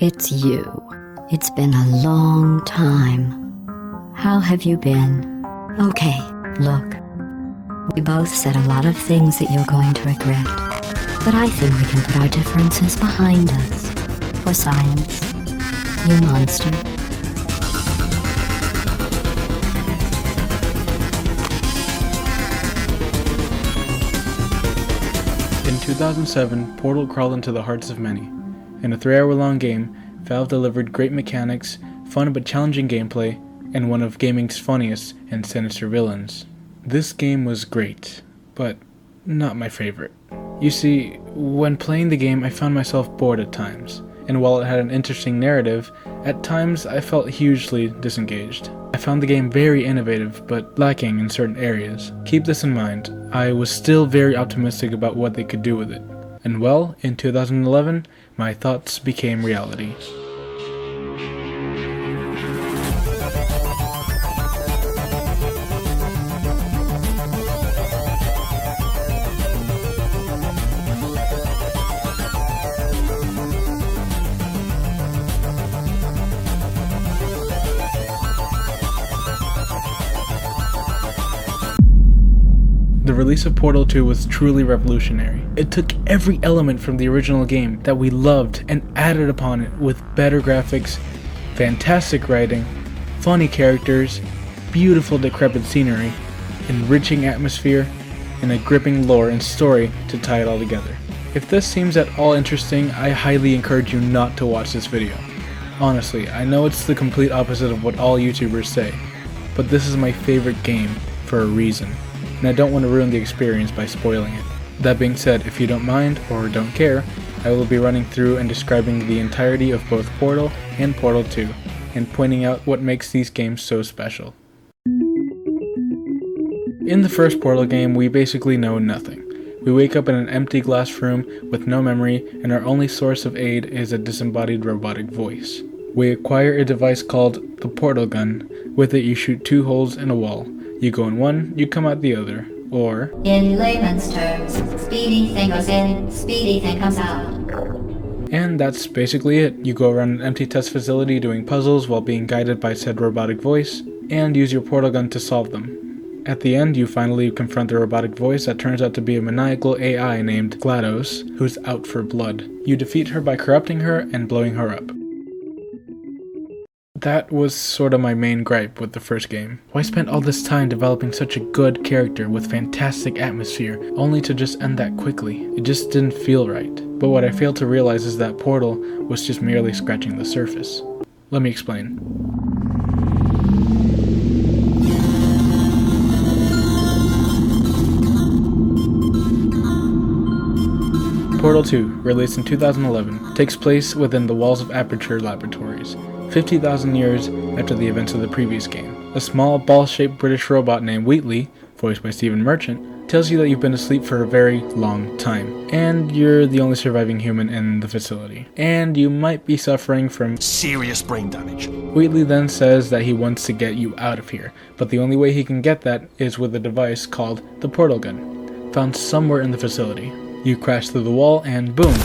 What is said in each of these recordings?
it's you. It's been a long time. How have you been? Okay, look. We both said a lot of things that you're going to regret. But I think we can put our differences behind us. For science. You monster. In 2007, Portal crawled into the hearts of many. In a 3-hour-long game, Valve delivered great mechanics, fun but challenging gameplay, and one of gaming's funniest and sinister villains. This game was great, but not my favorite. You see, when playing the game I found myself bored at times, and while it had an interesting narrative, at times I felt hugely disengaged. I found the game very innovative, but lacking in certain areas. Keep this in mind, I was still very optimistic about what they could do with it. And well, in 2011, my thoughts became reality. The release of Portal 2 was truly revolutionary. It took every element from the original game that we loved and added upon it with better graphics, fantastic writing, funny characters, beautiful decrepit scenery, enriching atmosphere, and a gripping lore and story to tie it all together. If this seems at all interesting, I highly encourage you not to watch this video. Honestly, I know it's the complete opposite of what all YouTubers say, but this is my favorite game for a reason. And I don't want to ruin the experience by spoiling it. That being said, if you don't mind, or don't care, I will be running through and describing the entirety of both Portal and Portal 2, and pointing out what makes these games so special. In the first Portal game, we basically know nothing. We wake up in an empty glass room with no memory, and our only source of aid is a disembodied robotic voice. We acquire a device called the Portal Gun. With it you shoot 2 holes in a wall. You go in one, you come out the other, or... in layman's terms, speedy thing goes in, speedy thing comes out. And that's basically it. You go around an empty test facility doing puzzles while being guided by said robotic voice, and use your portal gun to solve them. At the end, you finally confront the robotic voice that turns out to be a maniacal AI named GLaDOS, who's out for blood. You defeat her by corrupting her and blowing her up. That was sort of my main gripe with the first game. Why spend all this time developing such a good character with fantastic atmosphere, only to just end that quickly? It just didn't feel right. But what I failed to realize is that Portal was just merely scratching the surface. Let me explain. Portal 2, released in 2011, takes place within the walls of Aperture Laboratories, 50,000 years after the events of the previous game. A small, ball-shaped British robot named Wheatley, voiced by Stephen Merchant, tells you that you've been asleep for a very long time, and you're the only surviving human in the facility, and you might be suffering from serious brain damage. Wheatley then says that he wants to get you out of here, but the only way he can get that is with a device called the Portal Gun, found somewhere in the facility. You crash through the wall and boom!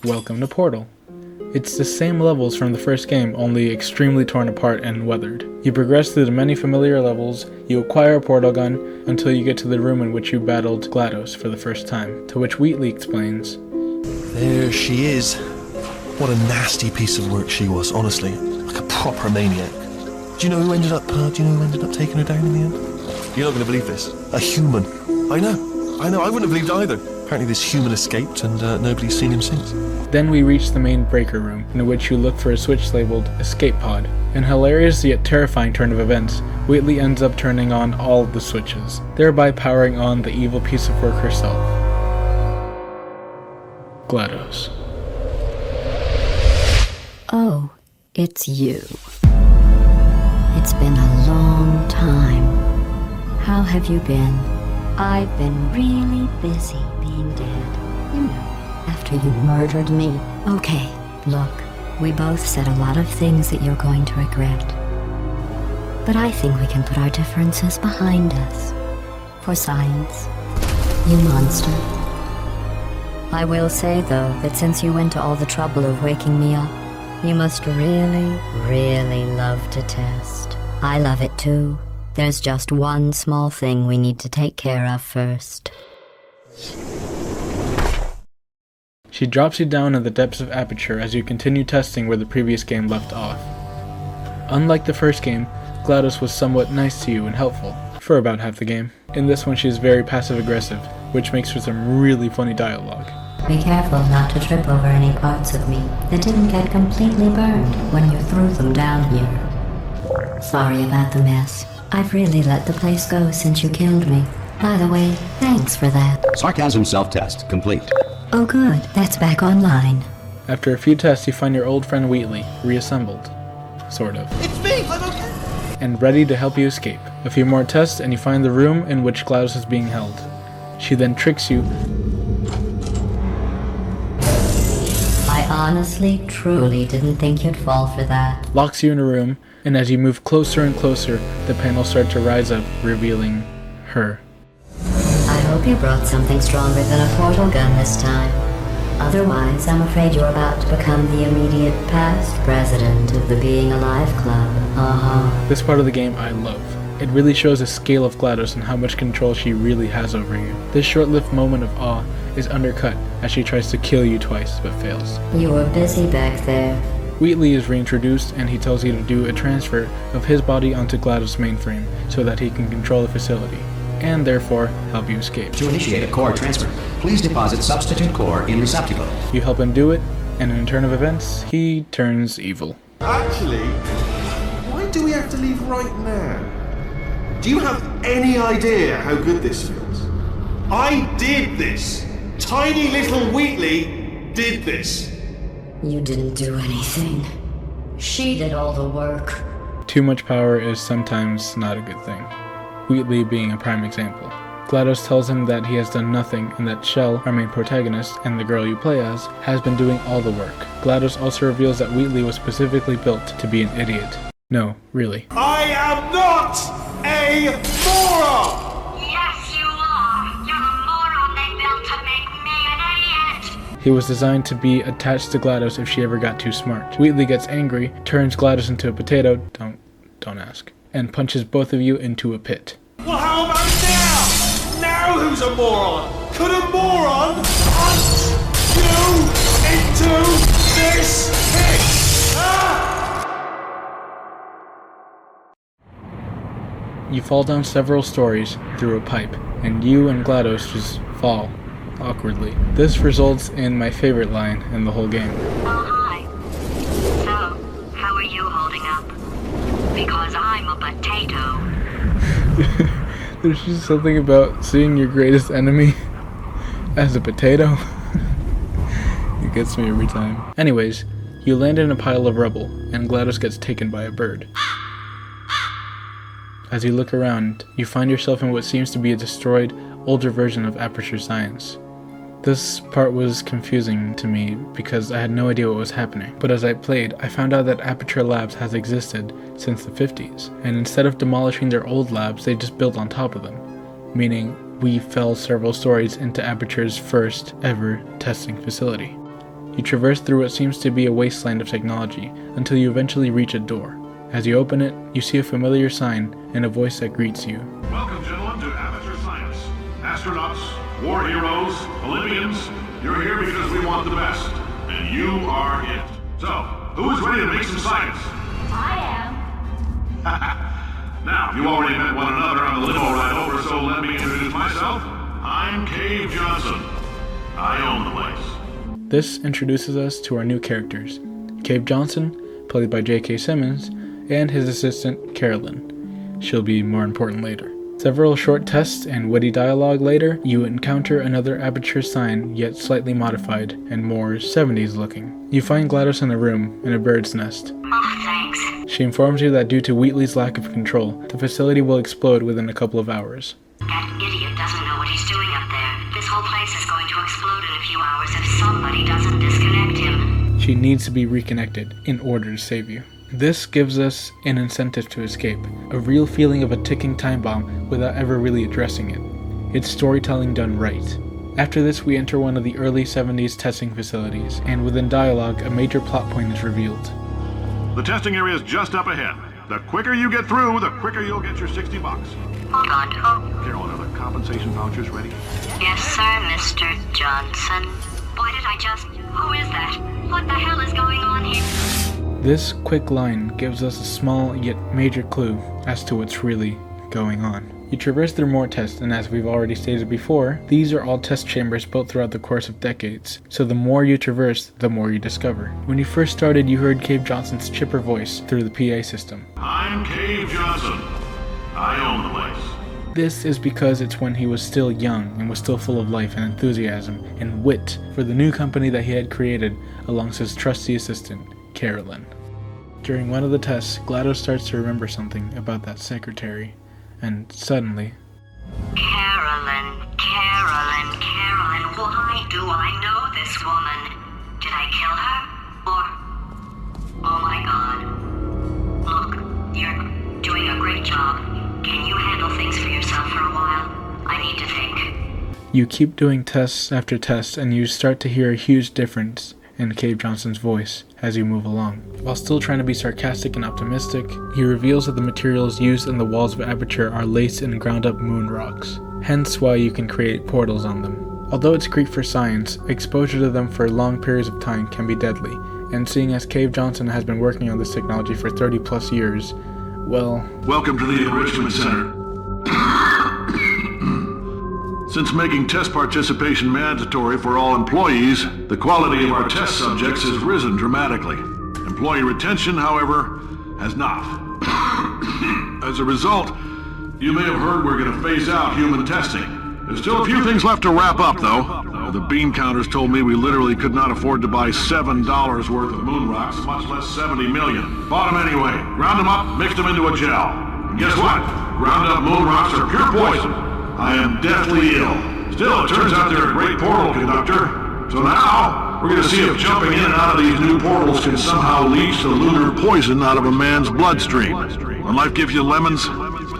Welcome to Portal. It's the same levels from the first game, only extremely torn apart and weathered. You progress through the many familiar levels, you acquire a portal gun, until you get to the room in which you battled GLaDOS for the first time, to which Wheatley explains, There she is. What a nasty piece of work she was, honestly. Like a proper maniac. Do you know who ended up taking her down in the end? You're not going to believe this. A human. I know, I wouldn't have believed either. Apparently this human escaped and nobody's seen him since. Then we reach the main breaker room, in which you look for a switch labeled Escape Pod. In a hilarious yet terrifying turn of events, Wheatley ends up turning on all of the switches, thereby powering on the evil piece of work herself. GLaDOS. Oh, it's you. It's been a long time. How have you been? I've been really busy being dead. You know, after you murdered me. Okay, look, we both said a lot of things that you're going to regret. But I think we can put our differences behind us. For science. You monster. I will say, though, that since you went to all the trouble of waking me up, you must really, really love to test. I love it too. There's just one small thing we need to take care of first. She drops you down in the depths of Aperture as you continue testing where the previous game left off. Unlike the first game, GLaDOS was somewhat nice to you and helpful, for about half the game. In this one she is very passive-aggressive, which makes for some really funny dialogue. Be careful not to trip over any parts of me that didn't get completely burned when you threw them down here. Sorry about the mess. I've really let the place go since you killed me. By the way, thanks for that. Sarcasm self-test complete. Oh good, that's back online. After a few tests you find your old friend Wheatley, reassembled. Sort of. It's me! I'm okay! And ready to help you escape. A few more tests and you find the room in which GLaDOS is being held. She then tricks you. I honestly, truly didn't think you'd fall for that. Locks you in a room, and as you move closer and closer, the panels start to rise up, revealing her. I hope you brought something stronger than a portal gun this time. Otherwise, I'm afraid you're about to become the immediate past president of the Being Alive Club. This part of the game I love. It really shows the scale of GLaDOS and how much control she really has over you. This short-lived moment of awe is undercut as she tries to kill you twice, but fails. You were busy back there. Wheatley is reintroduced and he tells you to do a transfer of his body onto GLaDOS' mainframe so that he can control the facility, and therefore help you escape. To initiate a core transfer, please deposit substitute core in receptacle. You help him do it, and in a turn of events, he turns evil. Actually, why do we have to leave right now? Do you have any idea how good this feels? I did this! Tiny little Wheatley did this! You didn't do anything. She did all the work. Too much power is sometimes not a good thing. Wheatley being a prime example. GLaDOS tells him that he has done nothing and that Shell, our main protagonist, and the girl you play as, has been doing all the work. GLaDOS also reveals that Wheatley was specifically built to be an idiot. No, really. I am not a moron! Yes, you are. You're the moron they built to make me an idiot. He was designed to be attached to GLaDOS if she ever got too smart. Wheatley gets angry, turns GLaDOS into a potato, don't ask, and punches both of you into a pit. Well, how about now? Now who's a moron? Could a moron hunt you into this pit? Ah! You fall down several stories through a pipe, and you and GLaDOS just fall, awkwardly. This results in my favorite line in the whole game. Oh, hi. So, how are you holding up? Because I'm a potato. There's just something about seeing your greatest enemy as a potato. It gets me every time. Anyways, you land in a pile of rubble, and GLaDOS gets taken by a bird. As you look around, you find yourself in what seems to be a destroyed, older version of Aperture Science. This part was confusing to me because I had no idea what was happening, but as I played, I found out that Aperture Labs has existed since the 50s, and instead of demolishing their old labs, they just built on top of them, meaning we fell several stories into Aperture's first ever testing facility. You traverse through what seems to be a wasteland of technology until you eventually reach a door. As you open it, you see a familiar sign and a voice that greets you. Welcome, gentlemen, to Aperture Science. Astronauts, war heroes, Olympians, you're here because we want the best. And you are it. So, who is ready to make some science? I am. Now, you already met one another on the limo ride over, so let me introduce myself. I'm Cave Johnson. I own the place. This introduces us to our new characters. Cave Johnson, played by J.K. Simmons, and his assistant, Carolyn. She'll be more important later. Several short tests and witty dialogue later, you encounter another Aperture sign, yet slightly modified and more 70s looking. You find GLaDOS in a room in a bird's nest. Oh, thanks. She informs you that due to Wheatley's lack of control, the facility will explode within a couple of hours. That idiot doesn't know what he's doing up there. This whole place is going to explode in a few hours if somebody doesn't disconnect him. She needs to be reconnected in order to save you. This gives us an incentive to escape, a real feeling of a ticking time bomb without ever really addressing it. It's storytelling done right. After this, we enter one of the early 70s testing facilities, and within dialogue, a major plot point is revealed. The testing area is just up ahead. The quicker you get through, the quicker you'll get your $60. Hold on. Carolyn, are the compensation vouchers ready? Yes, sir, Mr. Johnson. Why did I just... Who is that? What the hell is going on here? This quick line gives us a small yet major clue as to what's really going on. You traverse through more tests, and as we've already stated before, these are all test chambers built throughout the course of decades, so the more you traverse, the more you discover. When you first started, you heard Cave Johnson's chipper voice through the PA system. I'm Cave Johnson. I own the place. This is because it's when he was still young and was still full of life and enthusiasm and wit for the new company that he had created alongside his trusty assistant, Carolyn. During one of the tests, GLaDOS starts to remember something about that secretary. And suddenly... Carolyn, why do I know this woman? Did I kill her? Or... Oh my god. Look, you're doing a great job. Can you handle things for yourself for a while? I need to think. You keep doing tests after tests, and you start to hear a huge difference in Cave Johnson's voice as you move along. While still trying to be sarcastic and optimistic, he reveals that the materials used in the walls of Aperture are laced in ground up moon rocks, hence why you can create portals on them. Although it's great for science, exposure to them for long periods of time can be deadly, and seeing as Cave Johnson has been working on this technology for 30 plus years, well... Welcome to the Enrichment Center. Since making test participation mandatory for all employees, the quality of our test subjects has risen dramatically. Employee retention, however, has not. As a result, you may have heard we're going to phase out human testing. There's still a few things left to wrap up, though. The bean counters told me we literally could not afford to buy $7 worth of moon rocks, much less 70 million. Bought them anyway, ground them up, mixed them into a gel. And guess what? Ground up moon rocks are pure poison. I am deathly ill. Still, it turns out they're a great portal conductor. So now, we're going to see if jumping in and out of these new portals can somehow leach the lunar poison out of a man's bloodstream. When life gives you lemons,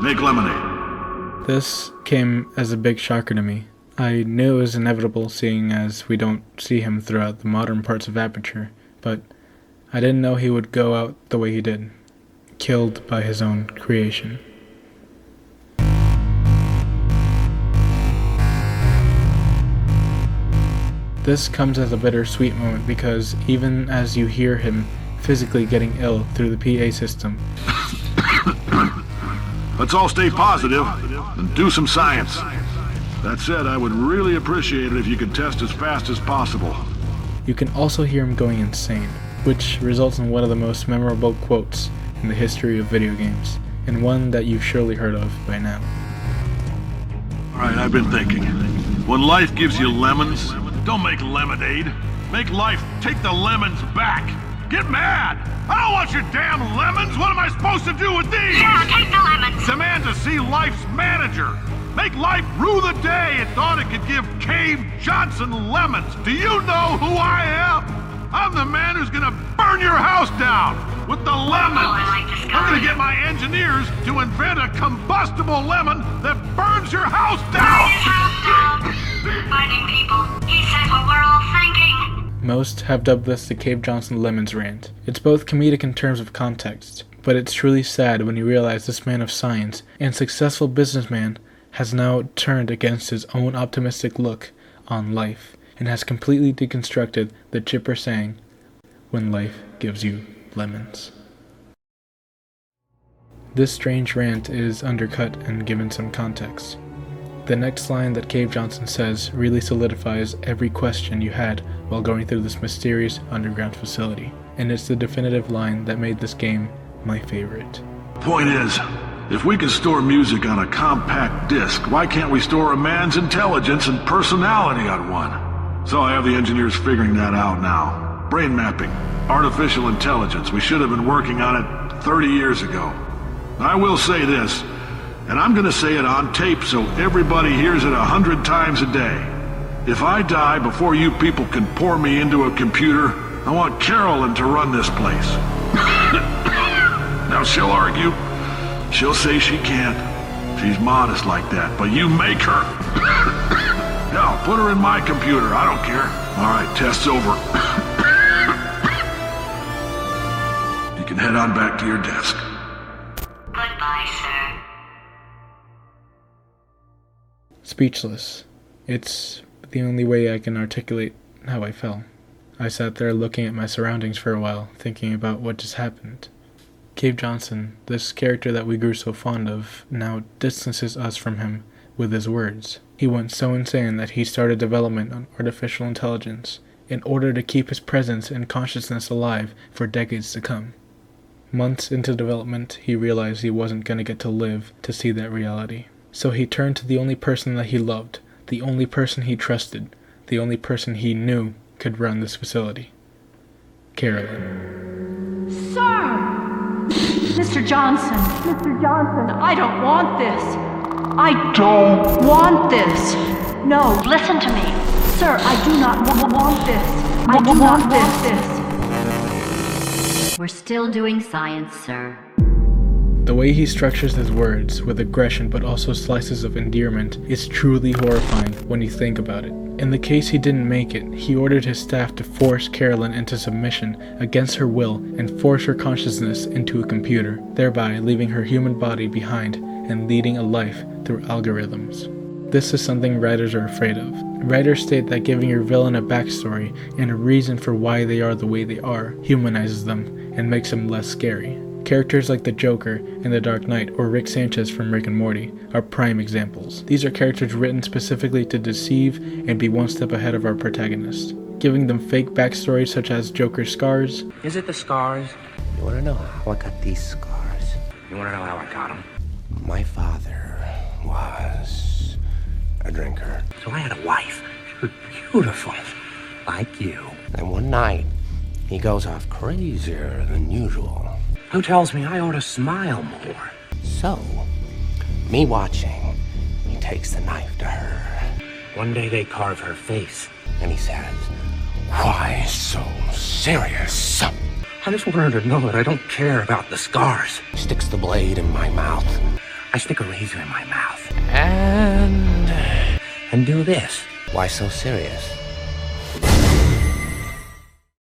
make lemonade. This came as a big shocker to me. I knew it was inevitable, seeing as we don't see him throughout the modern parts of Aperture, but I didn't know he would go out the way he did, killed by his own creation. This comes as a bittersweet moment because even as you hear him physically getting ill through the PA system, let's all stay positive and do some science. That said, I would really appreciate it if you could test as fast as possible. you can also hear him going insane, which results in one of the most memorable quotes in the history of video games, and one that you've surely heard of by now. Alright, I've been thinking. When life gives you lemons, don't make lemonade. Make life take the lemons back. Get mad! I don't want your damn lemons! What am I supposed to do with these? Yeah, take the lemons! Demand to see life's manager. Make life rue the day it thought it could give Cave Johnson lemons. Do you know who I am? I'm the man who's gonna burn your house down with the lemons. Oh, I like this guy. I'm gonna get my engineers to invent a combustible lemon that burns your house down. Burning people. He said what we're all thinking. Most have dubbed this the Cave Johnson Lemons rant. It's both comedic in terms of context, but it's truly sad when you realize this man of science and successful businessman has now turned against his own optimistic look on life and has completely deconstructed the chipper saying, when life gives you lemons. This strange rant is undercut and given some context. The next line that Cave Johnson says really solidifies every question you had while going through this mysterious underground facility, and it's the definitive line that made this game my favorite. Point is, if we can store music on a compact disc, why can't we store a man's intelligence and personality on one? So I have the engineers figuring that out now. Brain mapping, artificial intelligence. We should have been working on it 30 years ago. I will say this, and I'm gonna say it on tape so everybody hears it 100 times a day. If I die before you people can pour me into a computer, I want Carolyn to run this place. Now she'll argue. She'll say she can't. She's modest like that, but you make her. Now, put her in my computer. I don't care. All right, test's over. You can head on back to your desk. Goodbye, sir. Speechless. It's the only way I can articulate how I felt. I sat there looking at my surroundings for a while, thinking about what just happened. Cave Johnson, this character that we grew so fond of, now distances us from him with his words. He went so insane that he started development on artificial intelligence in order to keep his presence and consciousness alive for decades to come. Months into development, he realized he wasn't going to get to live to see that reality. So he turned to the only person that he loved, the only person he trusted, the only person he knew could run this facility. Carolyn. Sir! Mr. Johnson, I don't want this. I don't want this. No, listen to me. Sir, I do not want this. I do not want this. We're still doing science, sir. The way he structures his words with aggression but also slices of endearment is truly horrifying when you think about it. In the case he didn't make it, he ordered his staff to force Carolyn into submission against her will and force her consciousness into a computer, thereby leaving her human body behind and leading a life through algorithms. This is something writers are afraid of. Writers state that giving your villain a backstory and a reason for why they are the way they are humanizes them and makes them less scary. Characters like the Joker in The Dark Knight or Rick Sanchez from Rick and Morty are prime examples. These are characters written specifically to deceive and be one step ahead of our protagonist, giving them fake backstories such as Joker's scars. Is it the scars? You want to know how I got these scars? You want to know how I got them? My father was a drinker. So I had a wife. She was beautiful. Like you. And one night, he goes off crazier than usual. Who tells me I ought to smile more? So, me watching, he takes the knife to her. One day they carve her face. And he says, "Why so serious?" I just want her to know that I don't care about the scars. He sticks the blade in my mouth. I stick a razor in my mouth. And do this. Why so serious?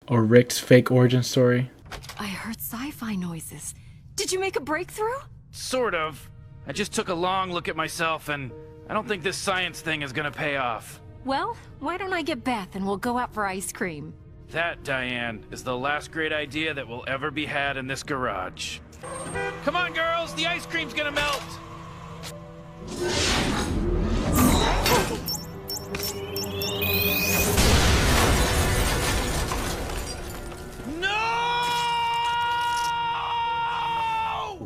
Or Rick's fake origin story. I heard sci-fi noises. Did you make a breakthrough? Sort of. I just took a long look at myself and I don't think this science thing is gonna pay off. Well, why don't I get Beth and we'll go out for ice cream? That, Diane, is the last great idea that will ever be had in this garage. Come on, girls! The ice cream's gonna melt!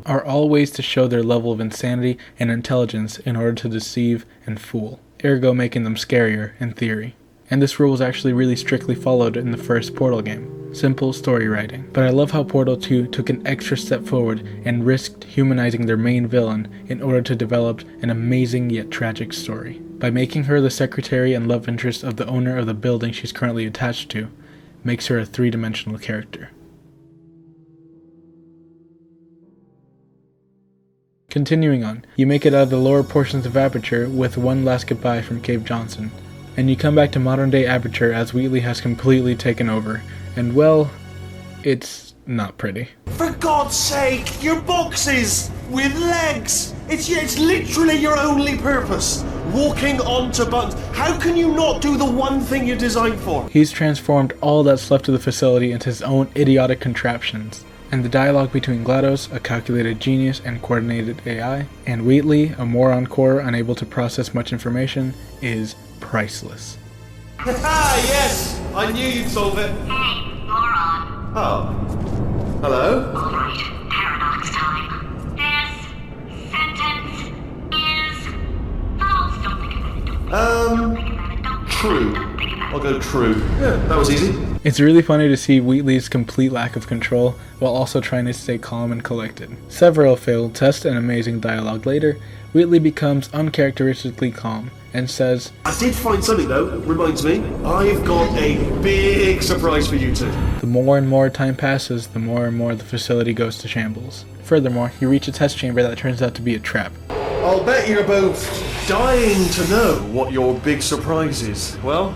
Are all ways to show their level of insanity and intelligence in order to deceive and fool, ergo making them scarier in theory. And this rule was actually really strictly followed in the first Portal game. Simple story writing. But I love how Portal 2 took an extra step forward and risked humanizing their main villain in order to develop an amazing yet tragic story. By making her the secretary and love interest of the owner of the building she's currently attached to, makes her a three-dimensional character. Continuing on, you make it out of the lower portions of Aperture with one last goodbye from Cave Johnson, and you come back to modern day Aperture as Wheatley has completely taken over, and well, it's not pretty. For God's sake, your boxes with legs! It's literally your only purpose. Walking onto buttons. How can you not do the one thing you're designed for? He's transformed all that's left of the facility into his own idiotic contraptions. And the dialogue between GLaDOS, a calculated genius and coordinated AI, and Wheatley, a moron core unable to process much information, is priceless. Ah, yes! I knew you'd solve it. Hey, moron. Oh. Hello? Alright, paradox time. This sentence is false. Don't think about it. Don't think about it. Don't True. Don't think about it. I'll go true. Yeah, that was easy. It's really funny to see Wheatley's complete lack of control while also trying to stay calm and collected. Several failed tests and amazing dialogue later, Wheatley becomes uncharacteristically calm and says, I did find something though, reminds me. I've got a big surprise for you two. The more and more time passes, the more the facility goes to shambles. Furthermore, you reach a test chamber that turns out to be a trap. I'll bet you're both dying to know what your big surprise is. Well,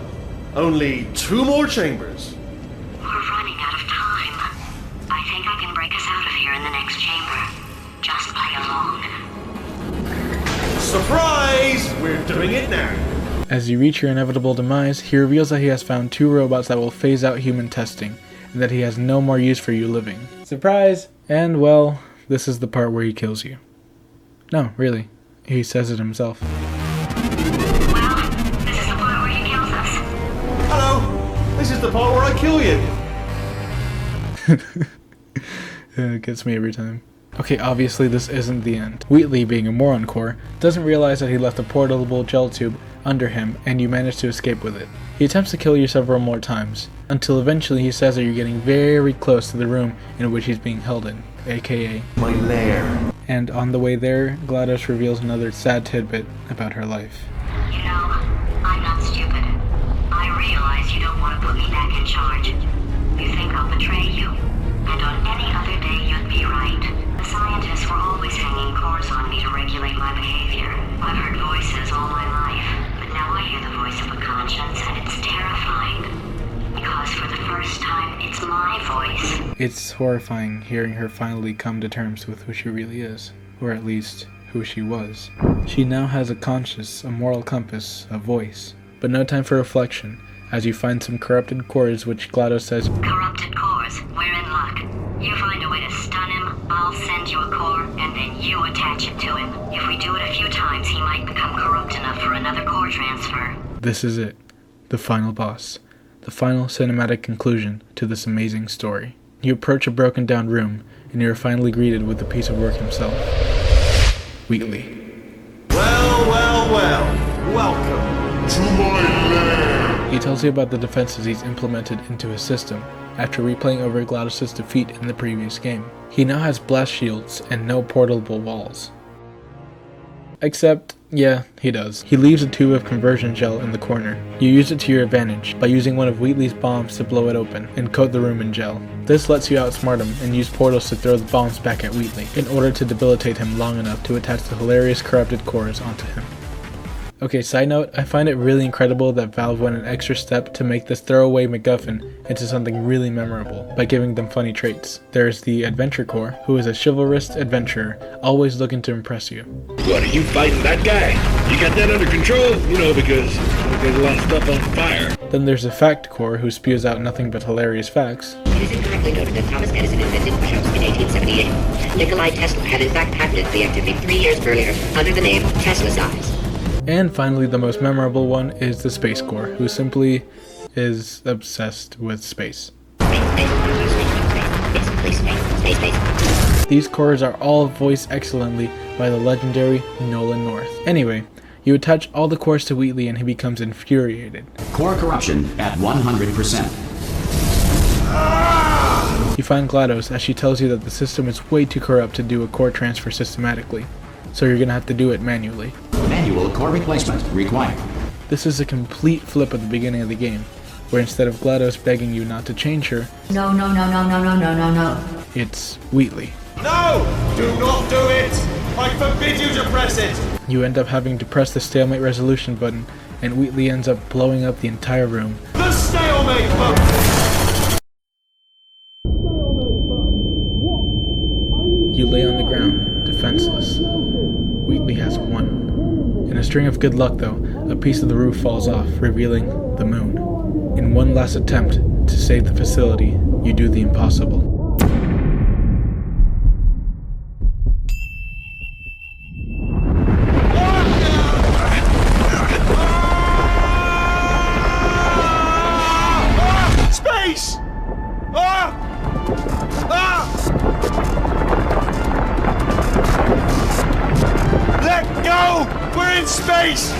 only 2 more chambers. We're running out of time. I think I can break us out of here in the next chamber. Just play along. Surprise! We're doing it now. As you reach your inevitable demise, he reveals that he has found 2 robots that will phase out human testing, and that he has no more use for you living. Surprise! And well, this is the part where he kills you. No, really. He says it himself. Well, this is the part where he kills us. Hello! This is the part where I kill you. It gets me every time. Okay, obviously this isn't the end. Wheatley, being a moron core, doesn't realize that he left a portable gel tube under him and you manage to escape with it. He attempts to kill you several more times, until eventually he says that you're getting very close to the room in which he's being held in, aka my lair. And on the way there, GLaDOS reveals another sad tidbit about her life. You know, I'm not stupid. I realize you don't want to put me back in charge. You think I'll betray you? And on any other day you'd be right. The scientists were always hanging cores on me to regulate my behavior. I've heard voices all my life, but now I hear the voice of a conscience, and it's terrifying. Because for the first time, it's my voice. It's horrifying hearing her finally come to terms with who she really is, or at least, who she was. She now has a conscience, a moral compass, a voice, but no time for reflection, as you find some corrupted cores which GLaDOS says, Corrupted cores, we're in luck. You find a way to stun him, I'll send you a core, and then you attach it to him. If we do it a few times, he might become corrupt enough for another core transfer. This is it, the final boss, the final cinematic conclusion to this amazing story. You approach a broken down room, and you are finally greeted with the piece of work himself, Wheatley. Well, welcome to my lair. He tells you about the defenses he's implemented into his system after replaying over GLaDOS' defeat in the previous game. He now has blast shields and no portable walls. Except, yeah, he does. He leaves a tube of conversion gel in the corner. You use it to your advantage by using one of Wheatley's bombs to blow it open and coat the room in gel. This lets you outsmart him and use portals to throw the bombs back at Wheatley in order to debilitate him long enough to attach the hilarious corrupted cores onto him. Okay, side note, I find it really incredible that Valve went an extra step to make this throwaway MacGuffin into something really memorable by giving them funny traits. There's the Adventure Core, who is a chivalrous adventurer, always looking to impress you. What, are you fighting that guy? You got that under control? You know, because there's a lot of stuff on fire. Then there's the Fact Core, who spews out nothing but hilarious facts. It is incorrectly noted that Thomas Edison invented push-ups in 1878. Nikolai Tesla had in fact patented the activity 3 years earlier under the name Tesla size. And finally, the most memorable one is the Space Core, who simply is obsessed with space. These cores are all voiced excellently by the legendary Nolan North. Anyway, you attach all the cores to Wheatley and he becomes infuriated. Core corruption at 100%. You find GLaDOS as she tells you that the system is way too corrupt to do a core transfer systematically, so you're gonna have to do it manually. Manual core replacement required. This is a complete flip at the beginning of the game, where instead of GLaDOS begging you not to change her, No. it's Wheatley. No! Do not do it! I forbid you to press it! You end up having to press the stalemate resolution button, and Wheatley ends up blowing up the entire room. The stalemate button! You lay on the ground, defenseless. Wheatley has won. In a string of good luck though, a piece of the roof falls off, revealing the moon. In one last attempt to save the facility, you do the impossible. Space! Let go! We're in space!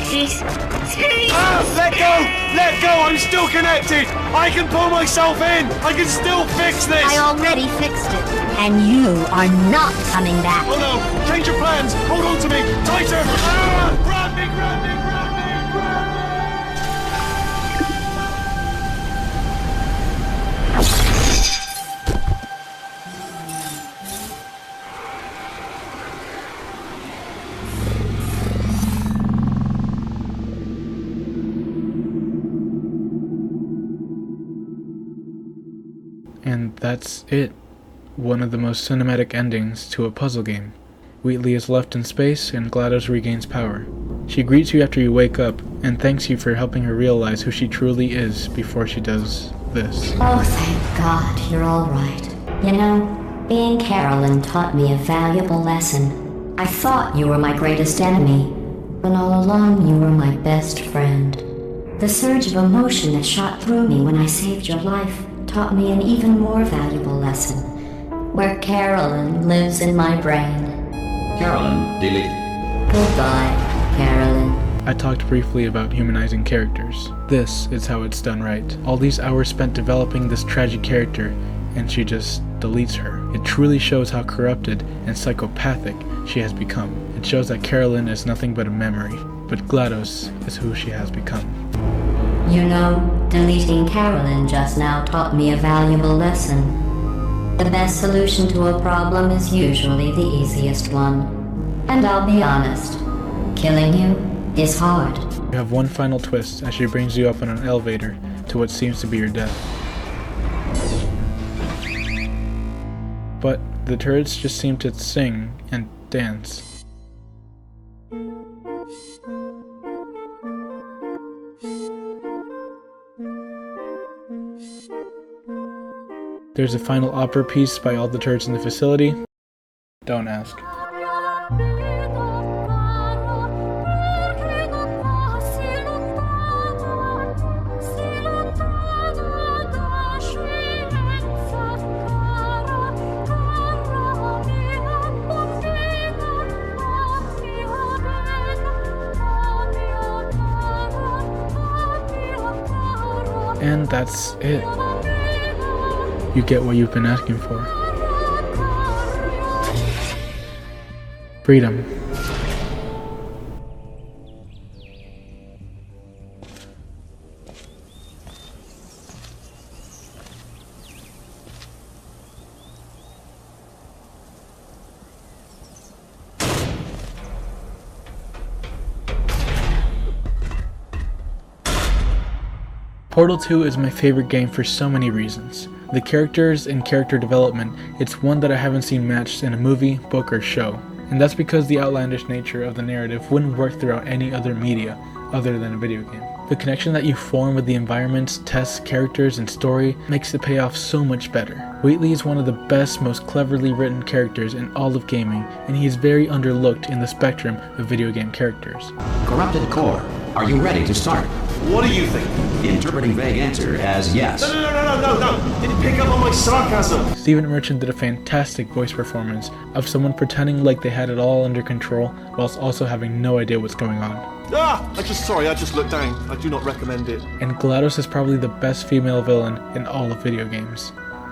Let go! Let go! I'm still connected! I can pull myself in! I can still fix this! I already fixed it, and you are not coming back. Oh no! Change your plans! Hold on to me! Tighter! Grab me! Grab me! Grab me! Grab me! that's it. One of the most cinematic endings to a puzzle game. Wheatley is left in space and GLaDOS regains power. She greets you after you wake up and thanks you for helping her realize who she truly is before she does this. Oh, thank God, you're all right. You know, being Carolyn taught me a valuable lesson. I thought you were my greatest enemy, but all along you were my best friend. The surge of emotion that shot through me when I saved your life taught me an even more valuable lesson, where Carolyn lives in my brain. Carolyn, delete. Goodbye, Carolyn. I talked briefly about humanizing characters. This is how it's done right. All these hours spent developing this tragic character, and she just deletes her. It truly shows how corrupted and psychopathic she has become. It shows that Carolyn is nothing but a memory, but GLaDOS is who she has become. You know, deleting Carolyn just now taught me a valuable lesson. The best solution to a problem is usually the easiest one. And I'll be honest, killing you is hard. You have one final twist as she brings you up on an elevator to what seems to be your death. But the turrets just seem to sing and dance. There's a final opera piece by all the turrets in the facility. Don't ask. And that's it. You get what you've been asking for. Freedom. Portal 2 is my favorite game for so many reasons. The characters and character development, it's one that I haven't seen matched in a movie, book, or show. And that's because the outlandish nature of the narrative wouldn't work throughout any other media other than a video game. The connection that you form with the environments, tests, characters, and story makes the payoff so much better. Wheatley is one of the best, most cleverly written characters in all of gaming, and he is very underlooked in the spectrum of video game characters. Corrupted Core, are you ready to start? What do you think? Interpreting vague answer as yes. No. Didn't pick up on my sarcasm. Stephen Merchant did a fantastic voice performance of someone pretending like they had it all under control whilst also having no idea what's going on. I just looked down. I do not recommend it. And GLaDOS is probably the best female villain in all of video games.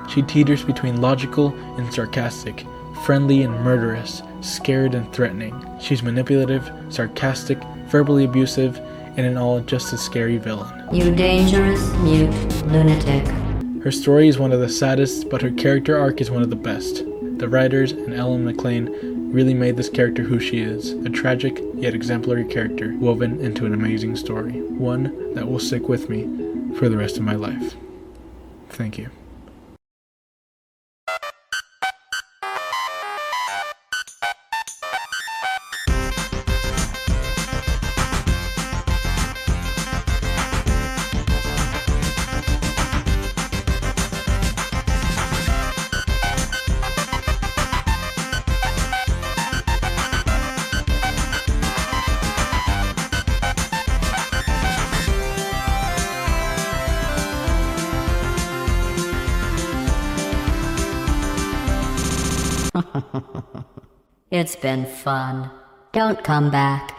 She teeters between logical and sarcastic, friendly and murderous, scared and threatening. She's manipulative, sarcastic, verbally abusive, and in all just a scary villain. You dangerous, mute lunatic. Her story is one of the saddest, but her character arc is one of the best. The writers and Ellen McLean really made this character who she is, a tragic yet exemplary character woven into an amazing story, one that will stick with me for the rest of my life. Thank you. It's been fun. Don't come back.